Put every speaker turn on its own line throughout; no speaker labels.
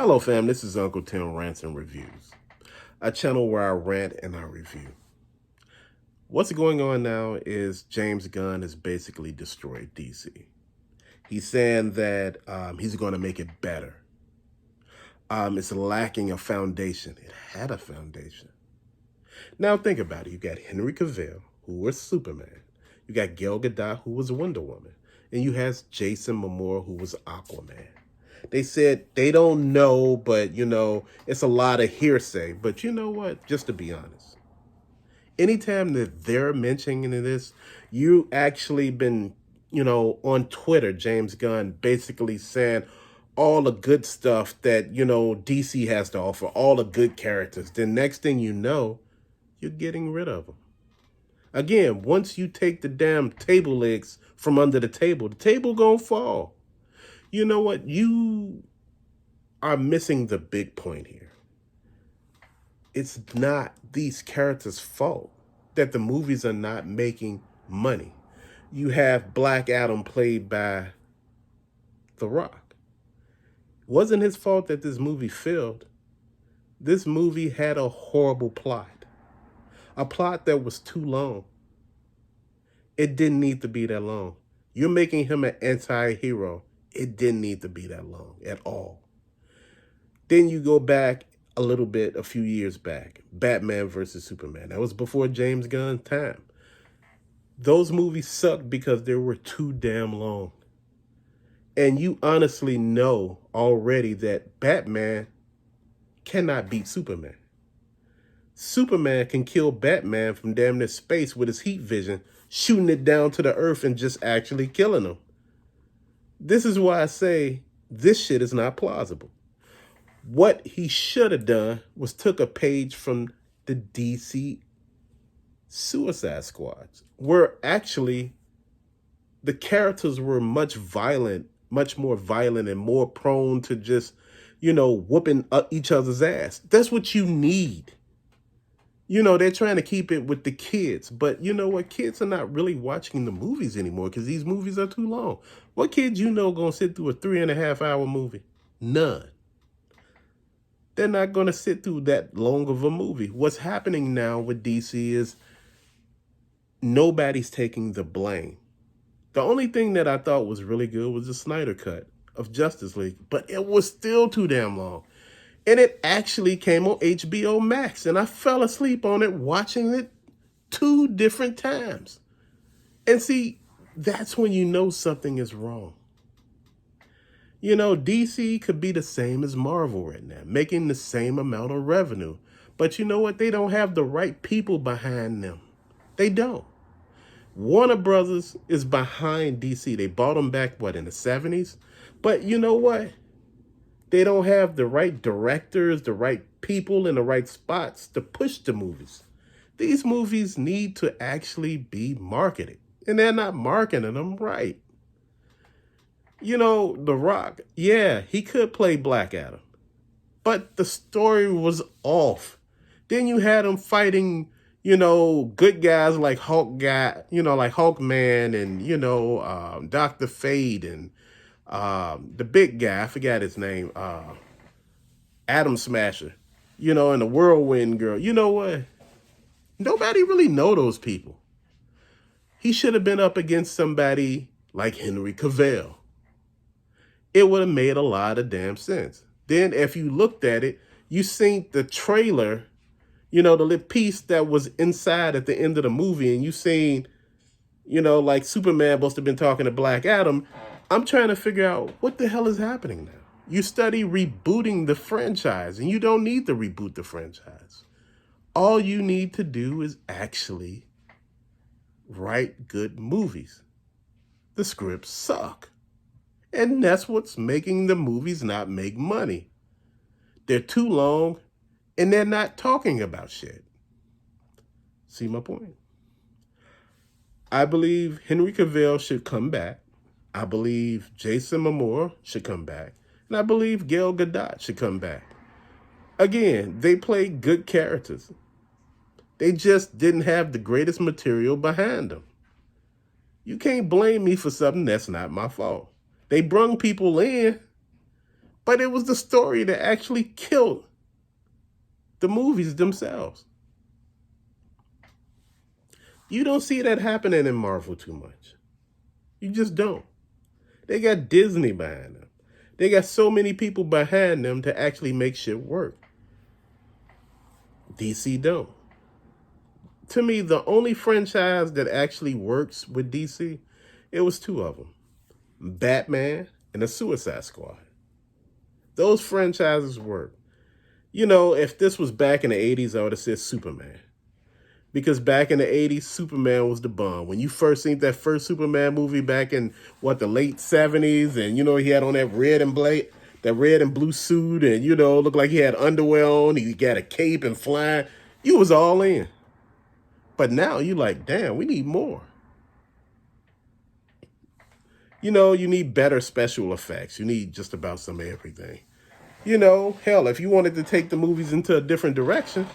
Hello, fam. This is Uncle Tim Rants and Reviews, a channel where I rant and I review. What's going on now is James Gunn has basically destroyed DC. He's saying that he's going to make it better. It's lacking a foundation. It had a foundation. Now think about it. You got Henry Cavill, who was Superman. You got Gal Gadot, who was Wonder Woman. And you have Jason Momoa, who was Aquaman. They said they don't know, but, it's a lot of hearsay. But you know what? Just to be honest, anytime that they're mentioning this, you actually been, on Twitter, James Gunn basically saying all the good stuff that, DC has to offer, all the good characters. Then next thing you know, you're getting rid of them. Again, once you take the damn table legs from under the table gonna fall. You know what? You are missing the big point here. It's not these characters' fault that the movies are not making money. You have Black Adam played by The Rock. Wasn't his fault that this movie failed. This movie had a horrible plot. A plot that was too long. It didn't need to be that long. You're making him an anti-hero. It didn't need to be that long at all. Then you go back a little bit, a few years back, Batman versus Superman. That was before James Gunn's time. Those movies sucked because they were too damn long. And you honestly know already that Batman cannot beat Superman. Superman can kill Batman from damn near space with his heat vision, shooting it down to the earth and just actually killing him. This is why I say this shit is not plausible. What he should have done was took a page from the DC Suicide Squads, where actually the characters were much more violent and more prone to just, whooping each other's ass. That's what you need. They're trying to keep it with the kids, but you know what? Kids are not really watching the movies anymore because these movies are too long. What kids gonna sit through a 3.5-hour movie? None. They're not gonna sit through that long of a movie. What's happening now with DC is nobody's taking the blame. The only thing that I thought was really good was the Snyder Cut of Justice League, but it was still too damn long. And it actually came on HBO Max, and I fell asleep on it watching it 2 different times. And see, that's when you know something is wrong. DC could be the same as Marvel right now, making the same amount of revenue. But you know what? They don't have the right people behind them. They don't. Warner Brothers is behind DC. They bought them back, in the 70s? But you know what? They don't have the right directors, the right people in the right spots to push the movies. These movies need to actually be marketed, and they're not marketing them right. The Rock, yeah, he could play Black Adam, but the story was off. Then you had him fighting, good guys like like Hawkman and, Dr. Fate and the big guy, I forgot his name, Atom Smasher, and the Whirlwind Girl. You know what? Nobody really know those people. He should have been up against somebody like Henry Cavill. It would have made a lot of damn sense. Then if you looked at it, you seen the trailer, the little piece that was inside at the end of the movie, and you seen, like Superman must have been talking to Black Adam. I'm trying to figure out what the hell is happening now. You study rebooting the franchise, and you don't need to reboot the franchise. All you need to do is actually write good movies. The scripts suck. And that's what's making the movies not make money. They're too long, and they're not talking about shit. See my point? I believe Henry Cavill should come back. I believe Jason Momoa should come back. And I believe Gal Gadot should come back. Again, they play good characters. They just didn't have the greatest material behind them. You can't blame me for something that's not my fault. They brung people in, But it was the story that actually killed the movies themselves. You don't see that happening in Marvel too much. You just don't. They got Disney behind them. They got so many people behind them to actually make shit work. DC don't. To me, the only franchise that actually works with DC, it was two of them. Batman and the Suicide Squad. Those franchises work. You know, if this was back in the 80s, I would have said Superman. Because back in the 80s, Superman was the bomb. When you first seen that first Superman movie back in, the late 70s, and, he had on that red and blue suit, and, looked like he had underwear on, he got a cape and flying, you was all in. But now you like, damn, we need more. You need better special effects. You need just about some everything. Hell, if you wanted to take the movies into a different direction,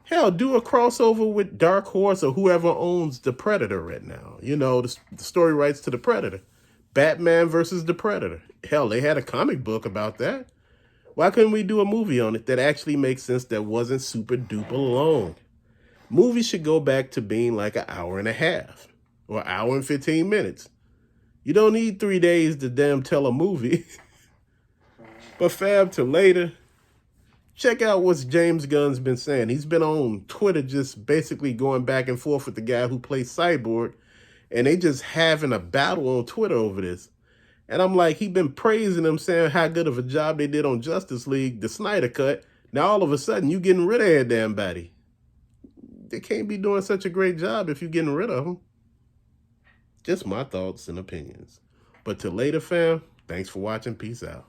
hell, do a crossover with Dark Horse or whoever owns the Predator right now. The story rights to the Predator. Batman versus the Predator. Hell, they had a comic book about that. Why couldn't we do a movie on it that actually makes sense, that wasn't super duper long? Movies should go back to being like an hour and a half or an hour and 15 minutes. You don't need 3 days to damn tell a movie. But fab, to later, check out what James Gunn's been saying. He's been on Twitter just basically going back and forth with the guy who plays Cyborg, and they just having a battle on Twitter over this. And I'm like, he been praising them, saying how good of a job they did on Justice League, the Snyder Cut. Now all of a sudden you getting rid of that damn body. They can't be doing such a great job if you're getting rid of them. Just my thoughts and opinions. But to later, fam, thanks for watching. Peace out.